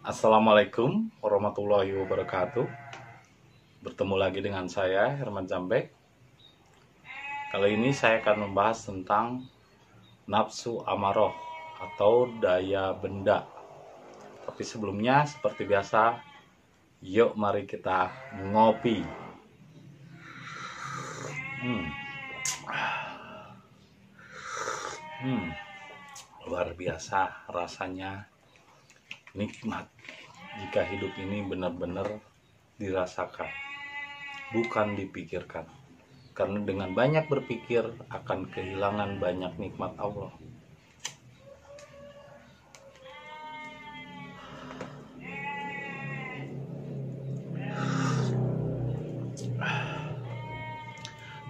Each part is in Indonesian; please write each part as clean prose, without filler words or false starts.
Assalamualaikum warahmatullahi wabarakatuh. Bertemu lagi dengan saya Herman Zambek. Kali ini saya akan membahas tentang nafsu amaroh atau daya benda. Tapi sebelumnya seperti biasa, yuk mari kita ngopi. Luar biasa rasanya, nikmat jika hidup ini benar-benar dirasakan, bukan dipikirkan. Karena dengan banyak berpikir akan kehilangan banyak nikmat Allah.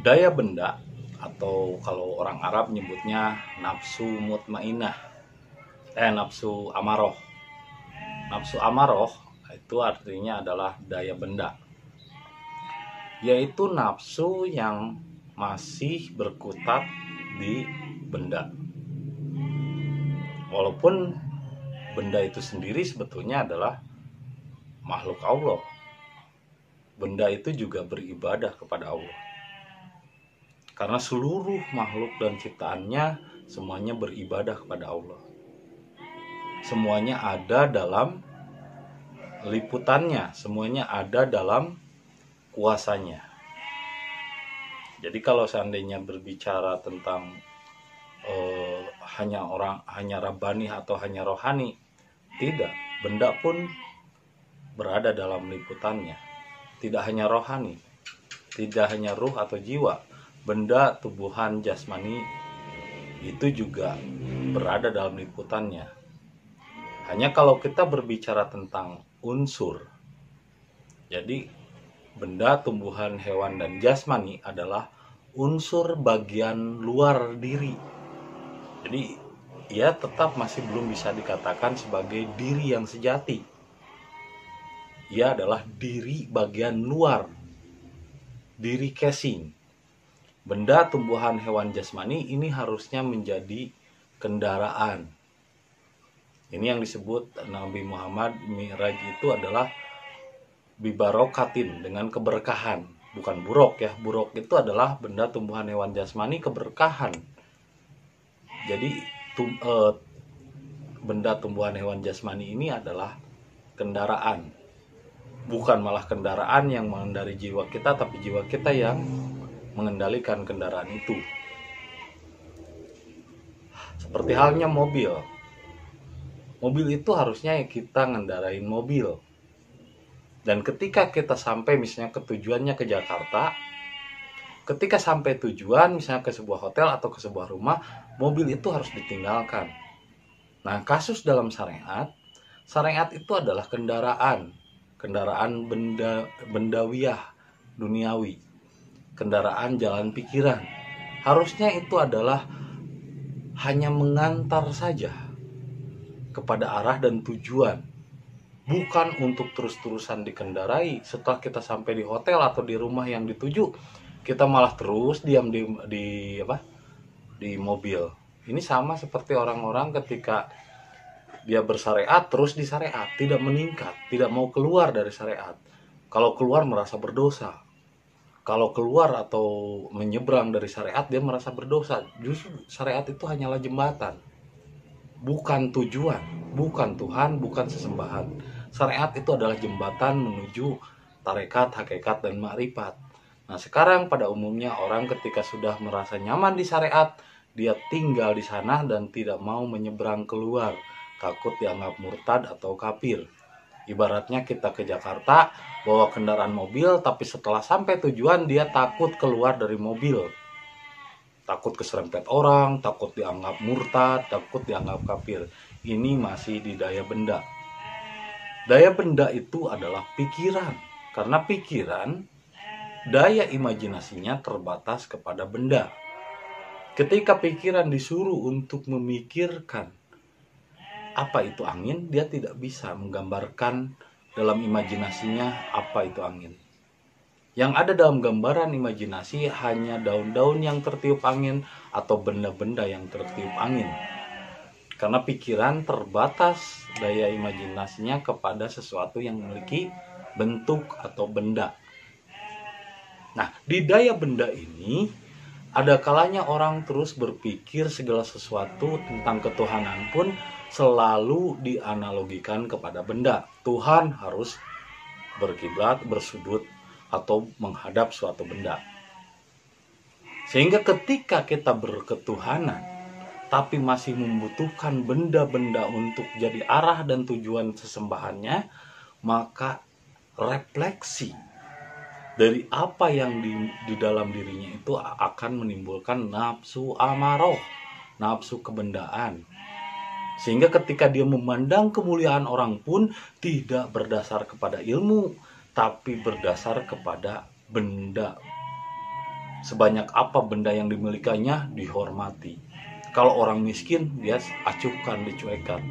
Daya benda atau kalau orang Arab nyebutnya nafsu mutmainah, nafsu amaroh. Nafsu amaroh itu artinya adalah daya benda, yaitu nafsu yang masih berkutat di benda. Walaupun benda itu sendiri sebetulnya adalah makhluk Allah. Benda itu juga beribadah kepada Allah. Karena seluruh makhluk dan ciptaannya semuanya beribadah kepada Allah. Semuanya ada dalam liputannya, semuanya ada dalam kuasanya. Jadi kalau seandainya berbicara tentang hanya Rabbani atau hanya rohani, tidak, benda pun berada dalam liputannya. Tidak hanya rohani, tidak hanya ruh atau jiwa, benda tubuhan jasmani itu juga berada dalam liputannya. Hanya kalau kita berbicara tentang unsur, jadi benda, tumbuhan, hewan, dan jasmani adalah unsur bagian luar diri. Jadi ia tetap masih belum bisa dikatakan sebagai diri yang sejati. Ia adalah diri bagian luar, diri casing. Benda, tumbuhan, hewan, jasmani ini harusnya menjadi kendaraan. Ini yang disebut Nabi Muhammad Mi'raj itu adalah bibarokatin, dengan keberkahan. Bukan buruk ya, buruk itu adalah benda, tumbuhan, hewan, jasmani, keberkahan. Jadi benda, tumbuhan, hewan, jasmani ini adalah kendaraan. Bukan malah kendaraan yang mengendari jiwa kita, tapi jiwa kita yang mengendalikan kendaraan itu. Seperti halnya mobil. Mobil itu harusnya kita ngendarain mobil. Dan ketika kita sampai misalnya ke tujuannya ke Jakarta, ketika sampai tujuan misalnya ke sebuah hotel atau ke sebuah rumah, mobil itu harus ditinggalkan. Nah, kasus dalam syariat itu adalah kendaraan bendawiyah, duniawi, kendaraan jalan pikiran. Harusnya itu adalah hanya mengantar saja kepada arah dan tujuan, bukan untuk terus-terusan dikendarai. Setelah kita sampai di hotel atau di rumah yang dituju, kita malah terus diam di mobil. Ini sama seperti orang-orang ketika dia bersyariat terus di syariat, tidak meningkat, tidak mau keluar dari syariat. Kalau keluar merasa berdosa. Kalau keluar atau menyeberang dari syariat dia merasa berdosa. Justru syariat itu hanyalah jembatan, bukan tujuan, bukan Tuhan, bukan sesembahan. Syariat itu adalah jembatan menuju tarekat, hakikat, dan makrifat. Nah, sekarang pada umumnya orang ketika sudah merasa nyaman di syariat, dia tinggal di sana dan tidak mau menyeberang keluar, takut dianggap murtad atau kafir. Ibaratnya kita ke Jakarta bawa kendaraan mobil, tapi setelah sampai tujuan dia takut keluar dari mobil. Takut keserempet orang, takut dianggap murtad, takut dianggap kafir. Ini masih di daya benda. Daya benda itu adalah pikiran. Karena pikiran, daya imajinasinya terbatas kepada benda. Ketika pikiran disuruh untuk memikirkan apa itu angin, dia tidak bisa menggambarkan dalam imajinasinya apa itu angin. Yang ada dalam gambaran imajinasi hanya daun-daun yang tertiup angin atau benda-benda yang tertiup angin. Karena pikiran terbatas daya imajinasinya kepada sesuatu yang memiliki bentuk atau benda. Nah, di daya benda ini ada kalanya orang terus berpikir segala sesuatu tentang ketuhanan pun selalu dianalogikan kepada benda. Tuhan harus berkiblat, bersudut, atau menghadap suatu benda. Sehingga ketika kita berketuhanan tapi masih membutuhkan benda-benda untuk jadi arah dan tujuan sesembahannya, maka refleksi dari apa yang di dalam dirinya itu akan menimbulkan nafsu amaroh, nafsu kebendaan. Sehingga ketika dia memandang kemuliaan orang pun tidak berdasar kepada ilmu, tapi berdasar kepada benda. Sebanyak apa benda yang dimilikinya dihormati. Kalau orang miskin, dia acuhkan, dicuekan.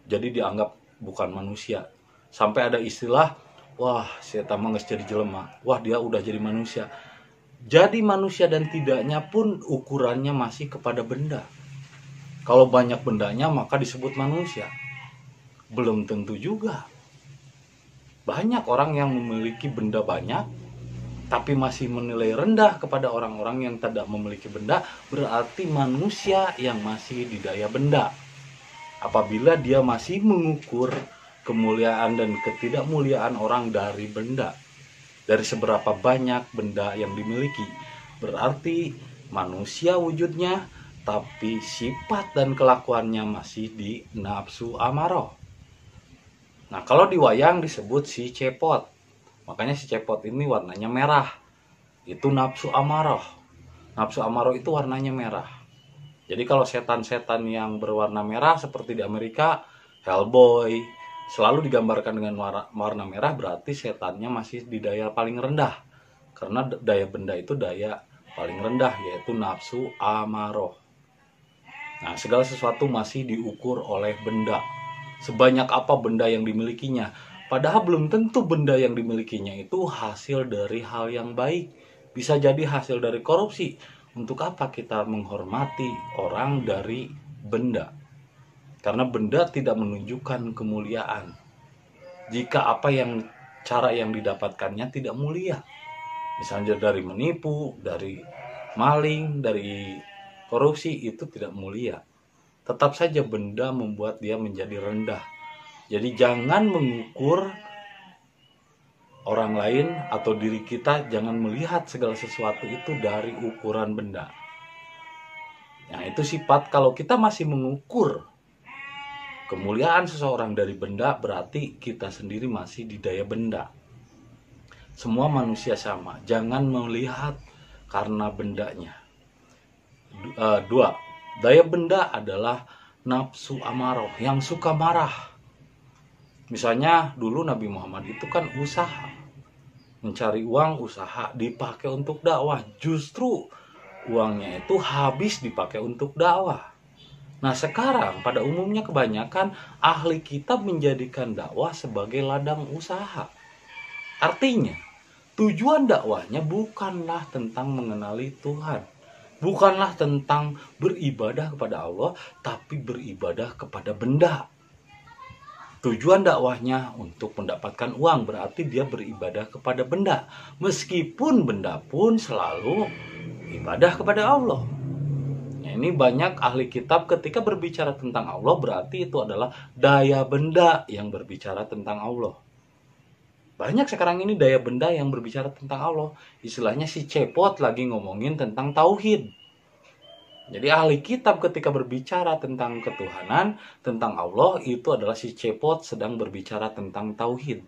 Jadi dianggap bukan manusia. Sampai ada istilah, wah, saya tamang geus jadi jelema. Wah, dia udah jadi manusia. Jadi manusia dan tidaknya pun ukurannya masih kepada benda. Kalau banyak bendanya maka disebut manusia. Belum tentu juga. Banyak orang yang memiliki benda banyak tapi masih menilai rendah kepada orang-orang yang tidak memiliki benda, berarti manusia yang masih di daya benda. Apabila dia masih mengukur kemuliaan dan ketidakmuliaan orang dari benda, dari seberapa banyak benda yang dimiliki, berarti manusia wujudnya, tapi sifat dan kelakuannya masih di nafsu amaroh. Nah, kalau di wayang disebut si cepot. Makanya si cepot ini warnanya merah. Itu nafsu amaroh. Nafsu amaroh itu warnanya merah. Jadi kalau setan-setan yang berwarna merah seperti di Amerika, Hellboy, selalu digambarkan dengan warna merah, berarti setannya masih di daya paling rendah. Karena daya benda itu daya paling rendah, yaitu nafsu amaroh. Nah, segala sesuatu masih diukur oleh benda. Sebanyak apa benda yang dimilikinya. Padahal belum tentu benda yang dimilikinya itu hasil dari hal yang baik. Bisa jadi hasil dari korupsi. Untuk apa kita menghormati orang dari benda? Karena benda tidak menunjukkan kemuliaan. Jika cara yang didapatkannya tidak mulia. Misalnya dari menipu, dari maling, dari korupsi, itu tidak mulia. Tetap saja benda membuat dia menjadi rendah. Jadi jangan mengukur orang lain atau diri kita, jangan melihat segala sesuatu itu dari ukuran benda. Nah, itu sifat kalau kita masih mengukur kemuliaan seseorang dari benda, berarti kita sendiri masih di daya benda. Semua manusia sama, jangan melihat karena bendanya. 2. Daya benda adalah nafsu amaroh, yang suka marah. Misalnya dulu Nabi Muhammad itu kan usaha, mencari uang, usaha dipakai untuk dakwah. Justru uangnya itu habis dipakai untuk dakwah. Nah, sekarang pada umumnya kebanyakan ahli kitab menjadikan dakwah sebagai ladang usaha. Artinya tujuan dakwahnya bukanlah tentang mengenali Tuhan, bukanlah tentang beribadah kepada Allah, tapi beribadah kepada benda. Tujuan dakwahnya untuk mendapatkan uang, berarti dia beribadah kepada benda. Meskipun benda pun selalu ibadah kepada Allah. Nah, ini banyak ahli kitab ketika berbicara tentang Allah, berarti itu adalah daya benda yang berbicara tentang Allah. Banyak sekarang ini daya benda yang berbicara tentang Allah. Istilahnya si cepot lagi ngomongin tentang tauhid. Jadi ahli kitab ketika berbicara tentang ketuhanan, tentang Allah, itu adalah si cepot sedang berbicara tentang tauhid.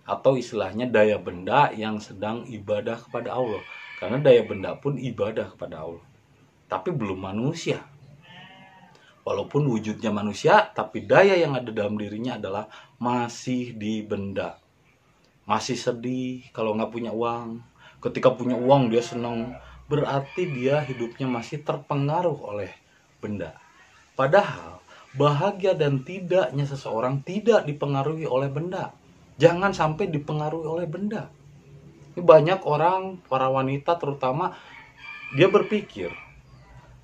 Atau istilahnya daya benda yang sedang ibadah kepada Allah. Karena daya benda pun ibadah kepada Allah. Tapi belum manusia. Walaupun wujudnya manusia, tapi daya yang ada dalam dirinya adalah masih di benda. Masih sedih kalau nggak punya uang. Ketika punya uang dia senang. Berarti dia hidupnya masih terpengaruh oleh benda. Padahal bahagia dan tidaknya seseorang tidak dipengaruhi oleh benda. Jangan sampai dipengaruhi oleh benda. Ini banyak orang, para wanita terutama, dia berpikir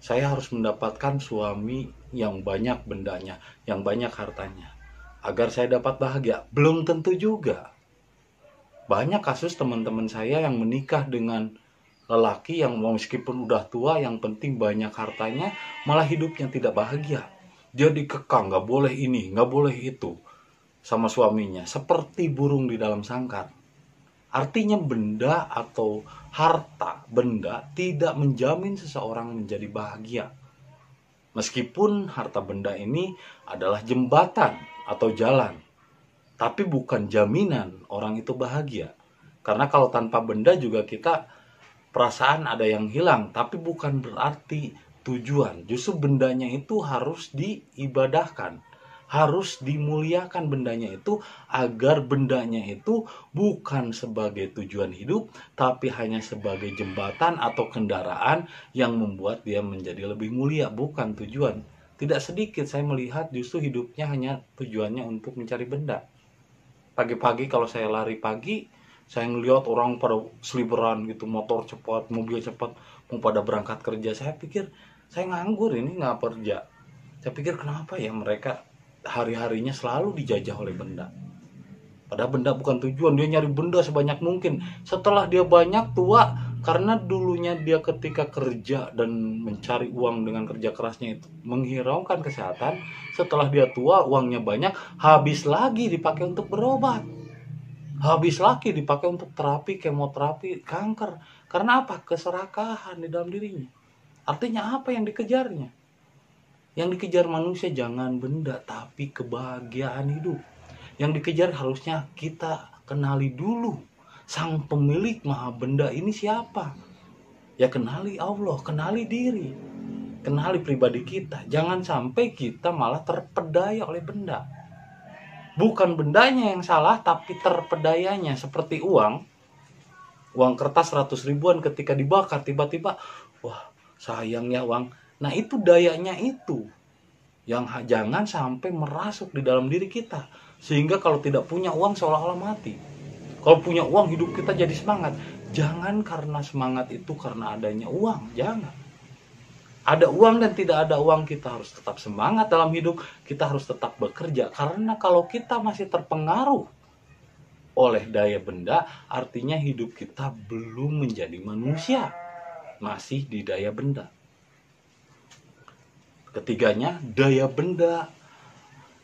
saya harus mendapatkan suami yang banyak bendanya, yang banyak hartanya, agar saya dapat bahagia. Belum tentu juga. Banyak kasus teman-teman saya yang menikah dengan lelaki yang meskipun udah tua, yang penting banyak hartanya, malah hidupnya tidak bahagia. Dia dikekang, nggak boleh ini, nggak boleh itu sama suaminya, seperti burung di dalam sangkar. Artinya benda atau harta benda tidak menjamin seseorang menjadi bahagia. Meskipun harta benda ini adalah jembatan atau jalan, tapi bukan jaminan orang itu bahagia. Karena kalau tanpa benda juga kita perasaan ada yang hilang, tapi bukan berarti tujuan. Justru bendanya itu harus diibadahkan, harus dimuliakan bendanya itu, agar bendanya itu bukan sebagai tujuan hidup, tapi hanya sebagai jembatan atau kendaraan yang membuat dia menjadi lebih mulia, bukan tujuan. Tidak sedikit saya melihat justru hidupnya hanya tujuannya untuk mencari benda. Pagi-pagi kalau saya lari pagi, saya ngelihat orang pada seliberan gitu, motor cepat, mobil cepat, mau pada berangkat kerja. Saya pikir, saya nganggur ini, nggak kerja. Saya pikir kenapa ya mereka hari-harinya selalu dijajah oleh benda. Padahal benda bukan tujuan, dia nyari benda sebanyak mungkin. Setelah dia banyak, tua, karena dulunya dia ketika kerja dan mencari uang dengan kerja kerasnya itu menghiraukan kesehatan. Setelah dia tua, uangnya banyak, habis lagi dipakai untuk berobat. Habis lagi dipakai untuk terapi, kemoterapi, kanker. Karena apa? Keserakahan di dalam dirinya. Artinya apa yang dikejarnya? Yang dikejar manusia jangan benda, tapi kebahagiaan hidup. Yang dikejar harusnya kita kenali dulu. Sang pemilik maha benda ini siapa? Ya kenali Allah, kenali diri. Kenali pribadi kita. Jangan sampai kita malah terpedaya oleh benda. Bukan bendanya yang salah, tapi terpedayanya. Seperti uang kertas 100 ribuan ketika dibakar, tiba-tiba, wah sayang ya uang. Nah itu dayanya itu, yang jangan sampai merasuk di dalam diri kita. Sehingga kalau tidak punya uang seolah-olah mati. Kalau punya uang hidup kita jadi semangat. Jangan karena semangat itu karena adanya uang, jangan. Ada uang dan tidak ada uang, kita harus tetap semangat dalam hidup, kita harus tetap bekerja. Karena kalau kita masih terpengaruh oleh daya benda, artinya hidup kita belum menjadi manusia, masih di daya benda. Ketiganya, daya benda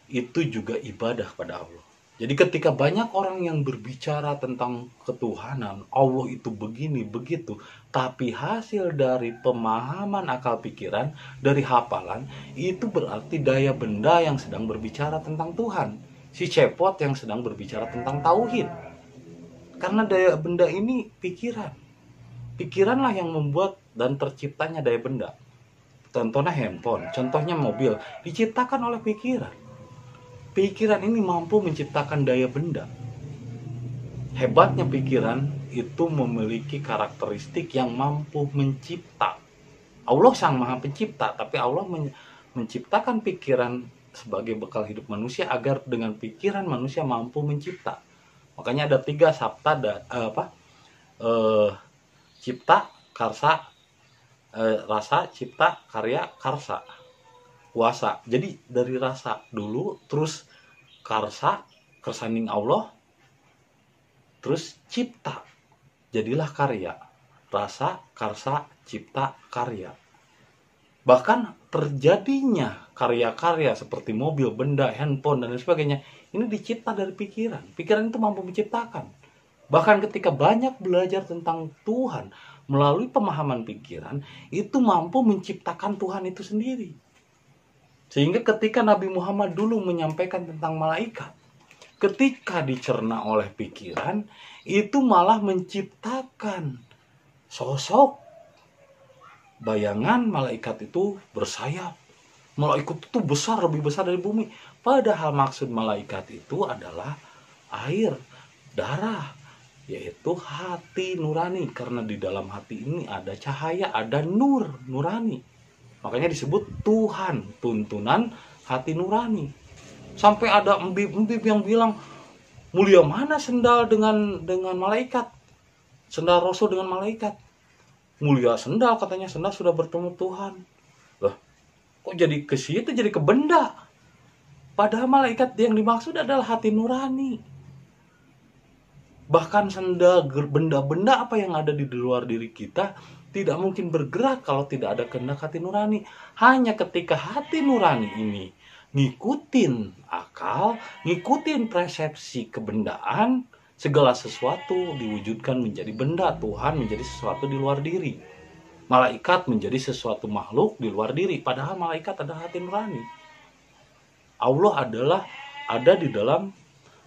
itu juga ibadah pada Allah. Jadi ketika banyak orang yang berbicara tentang ketuhanan, Allah itu begini, begitu, tapi hasil dari pemahaman akal pikiran, dari hafalan, itu berarti daya benda yang sedang berbicara tentang Tuhan. Si cepot yang sedang berbicara tentang tauhid. Karena daya benda ini pikiran. Pikiranlah yang membuat dan terciptanya daya benda. Contohnya handphone, contohnya mobil, diciptakan oleh pikiran. Pikiran ini mampu menciptakan daya benda. Hebatnya pikiran itu memiliki karakteristik yang mampu mencipta. Allah sang maha pencipta, tapi Allah menciptakan pikiran sebagai bekal hidup manusia agar dengan pikiran manusia mampu mencipta. Makanya ada 3 sabta, cipta, karsa, rasa, cipta, karya, karsa. Kuasa. Jadi dari rasa dulu, terus karsa, kersaning Allah, terus cipta, jadilah karya. Rasa, karsa, cipta, karya. Bahkan terjadinya karya-karya seperti mobil, benda, handphone, dan lain sebagainya, ini dicipta dari pikiran. Pikiran itu mampu menciptakan. Bahkan ketika banyak belajar tentang Tuhan melalui pemahaman pikiran, itu mampu menciptakan Tuhan itu sendiri. Sehingga ketika Nabi Muhammad dulu menyampaikan tentang malaikat, ketika dicerna oleh pikiran, itu malah menciptakan sosok bayangan malaikat itu bersayap. Malaikat itu besar, lebih besar dari bumi. Padahal maksud malaikat itu adalah air, darah, yaitu hati nurani. Karena di dalam hati ini ada cahaya, ada nurani. Makanya disebut Tuhan, tuntunan hati nurani. Sampai ada embib-embib yang bilang, mulia mana sendal dengan malaikat? Sendal Rasul dengan malaikat. Mulia sendal, katanya, sendal sudah bertemu Tuhan. Kok jadi ke situ, jadi ke benda? Padahal malaikat yang dimaksud adalah hati nurani. Bahkan sendal, benda-benda apa yang ada di luar diri kita tidak mungkin bergerak kalau tidak ada kehendak hati nurani. Hanya ketika hati nurani ini ngikutin akal, ngikutin persepsi kebendaan, segala sesuatu diwujudkan menjadi benda. Tuhan menjadi sesuatu di luar diri. Malaikat menjadi sesuatu makhluk di luar diri. Padahal malaikat adalah hati nurani. Allah adalah ada di dalam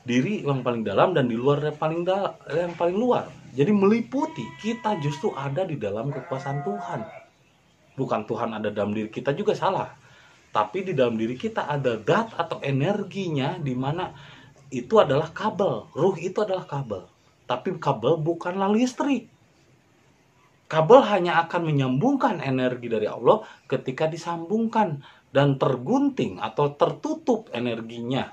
diri yang paling dalam dan di luar yang paling luar. Jadi meliputi, kita justru ada di dalam kekuasaan Tuhan. Bukan Tuhan ada dalam diri kita juga salah. Tapi di dalam diri kita ada zat atau energinya, di mana itu adalah kabel. Ruh itu adalah kabel. Tapi kabel bukanlah listrik. Kabel hanya akan menyambungkan energi dari Allah ketika disambungkan dan tergunting atau tertutup energinya,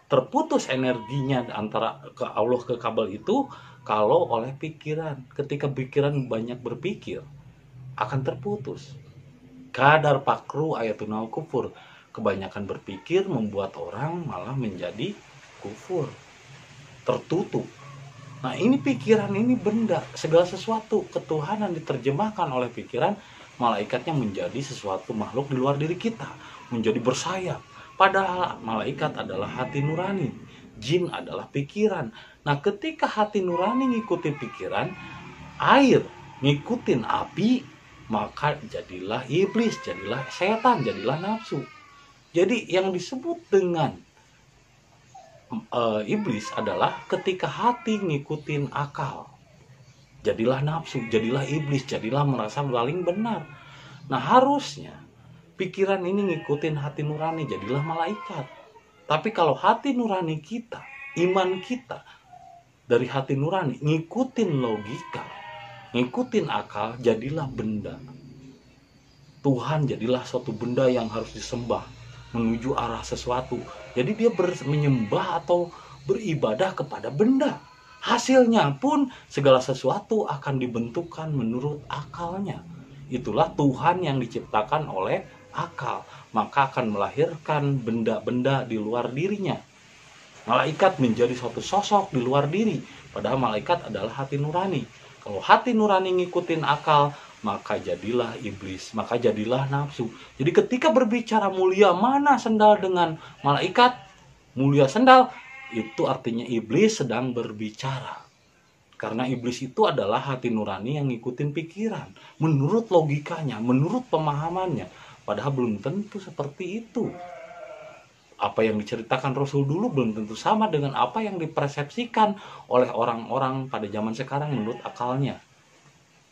terputus energinya antara ke Allah ke kabel itu kalau oleh pikiran. Ketika pikiran banyak berpikir akan terputus. Kadar pakru ayatunal kufur. Kebanyakan berpikir membuat orang malah menjadi kufur, tertutup. Nah, ini pikiran, ini benda, segala sesuatu ketuhanan diterjemahkan oleh pikiran. Malaikatnya menjadi sesuatu makhluk di luar diri kita, menjadi bersayap. Padahal malaikat adalah hati nurani, jin adalah pikiran. Nah, ketika hati nurani ngikutin pikiran, air ngikutin api, maka jadilah iblis, jadilah setan, jadilah nafsu. Jadi yang disebut dengan iblis adalah ketika hati ngikutin akal, jadilah nafsu, jadilah iblis, jadilah merasa paling benar. Nah, harusnya pikiran ini ngikutin hati nurani, jadilah malaikat. Tapi kalau hati nurani kita, iman kita dari hati nurani ngikutin logika, ngikutin akal, jadilah benda. Tuhan jadilah suatu benda yang harus disembah menuju arah sesuatu. Jadi dia menyembah atau beribadah kepada benda. Hasilnya pun segala sesuatu akan dibentukkan menurut akalnya. Itulah Tuhan yang diciptakan oleh akal, maka akan melahirkan benda-benda di luar dirinya. Malaikat menjadi suatu sosok di luar diri, padahal malaikat adalah hati nurani. Kalau hati nurani ngikutin akal, maka jadilah iblis, maka jadilah nafsu. Jadi ketika berbicara mulia mana sendal dengan malaikat, mulia sendal, itu artinya iblis sedang berbicara. Karena iblis itu adalah hati nurani yang ngikutin pikiran, menurut logikanya, menurut pemahamannya. Padahal belum tentu seperti itu. Apa yang diceritakan Rasul dulu belum tentu sama dengan apa yang dipersepsikan oleh orang-orang pada zaman sekarang menurut akalnya.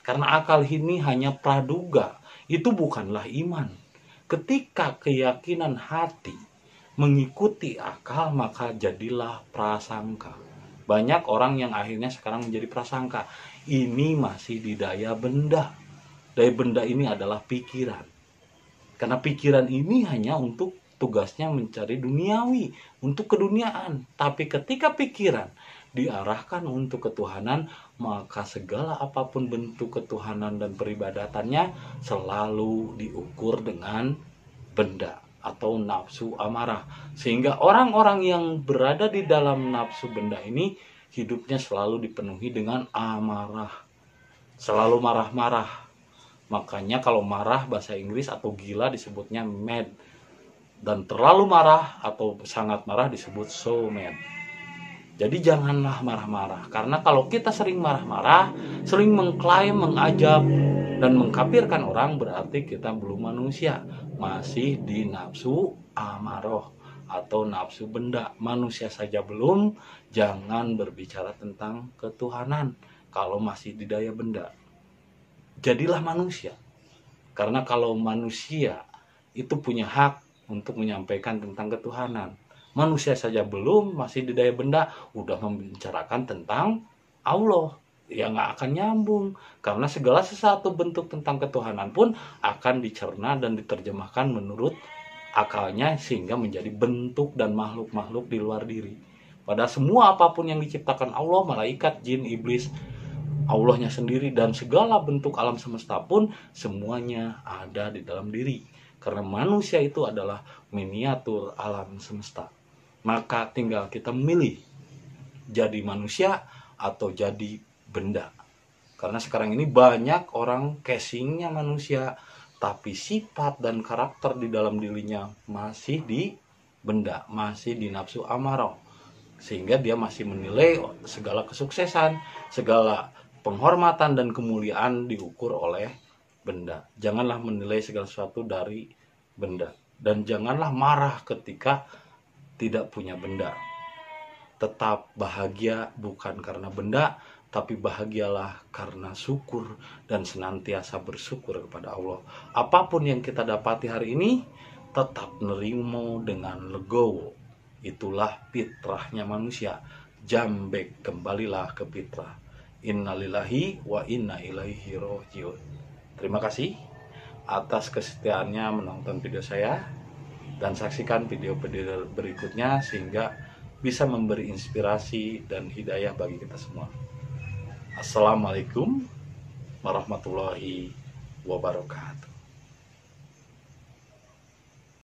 Karena akal ini hanya praduga, itu bukanlah iman. Ketika keyakinan hati mengikuti akal, maka jadilah prasangka. Banyak orang yang akhirnya sekarang menjadi prasangka. Ini masih di daya benda. Daya benda ini adalah pikiran. Karena pikiran ini hanya untuk tugasnya mencari duniawi, untuk keduniaan. Tapi ketika pikiran diarahkan untuk ketuhanan, maka segala apapun bentuk ketuhanan dan peribadatannya selalu diukur dengan benda atau nafsu amarah. Sehingga orang-orang yang berada di dalam nafsu benda ini hidupnya selalu dipenuhi dengan amarah, selalu marah-marah. Makanya kalau marah bahasa Inggris atau gila disebutnya mad, dan terlalu marah atau sangat marah disebut so mad. Jadi janganlah marah-marah, karena kalau kita sering marah-marah, sering mengklaim, mengajab, dan mengkafirkan orang, berarti kita belum manusia, masih di nafsu amaroh atau nafsu benda. Manusia saja belum, jangan berbicara tentang ketuhanan kalau masih di daya benda. Jadilah manusia, karena kalau manusia itu punya hak untuk menyampaikan tentang ketuhanan. Manusia saja belum, masih di daya benda, udah membicarakan tentang Allah. Ya nggak akan nyambung. Karena segala sesuatu bentuk tentang ketuhanan pun akan dicerna dan diterjemahkan menurut akalnya, sehingga menjadi bentuk dan makhluk-makhluk di luar diri. Pada semua apapun yang diciptakan Allah, malaikat, jin, iblis, Allahnya sendiri, dan segala bentuk alam semesta pun semuanya ada di dalam diri. Karena manusia itu adalah miniatur alam semesta. Maka tinggal kita memilih jadi manusia atau jadi benda. Karena sekarang ini banyak orang casingnya manusia, tapi sifat dan karakter di dalam dirinya masih di benda, masih di nafsu amarah. Sehingga dia masih menilai segala kesuksesan, segala penghormatan dan kemuliaan diukur oleh benda. Janganlah menilai segala sesuatu dari benda. Dan janganlah marah ketika tidak punya benda. Tetap bahagia bukan karena benda, tapi bahagialah karena syukur dan senantiasa bersyukur kepada Allah. Apapun yang kita dapati hari ini, tetap nerimo dengan legowo. Itulah fitrahnya manusia. Jambek, kembalilah ke fitrah. Innalillahi wa inna ilaihi rajiun. Terima kasih atas kesetiaannya menonton video saya, dan saksikan video-video berikutnya sehingga bisa memberi inspirasi dan hidayah bagi kita semua. Assalamualaikum warahmatullahi wabarakatuh.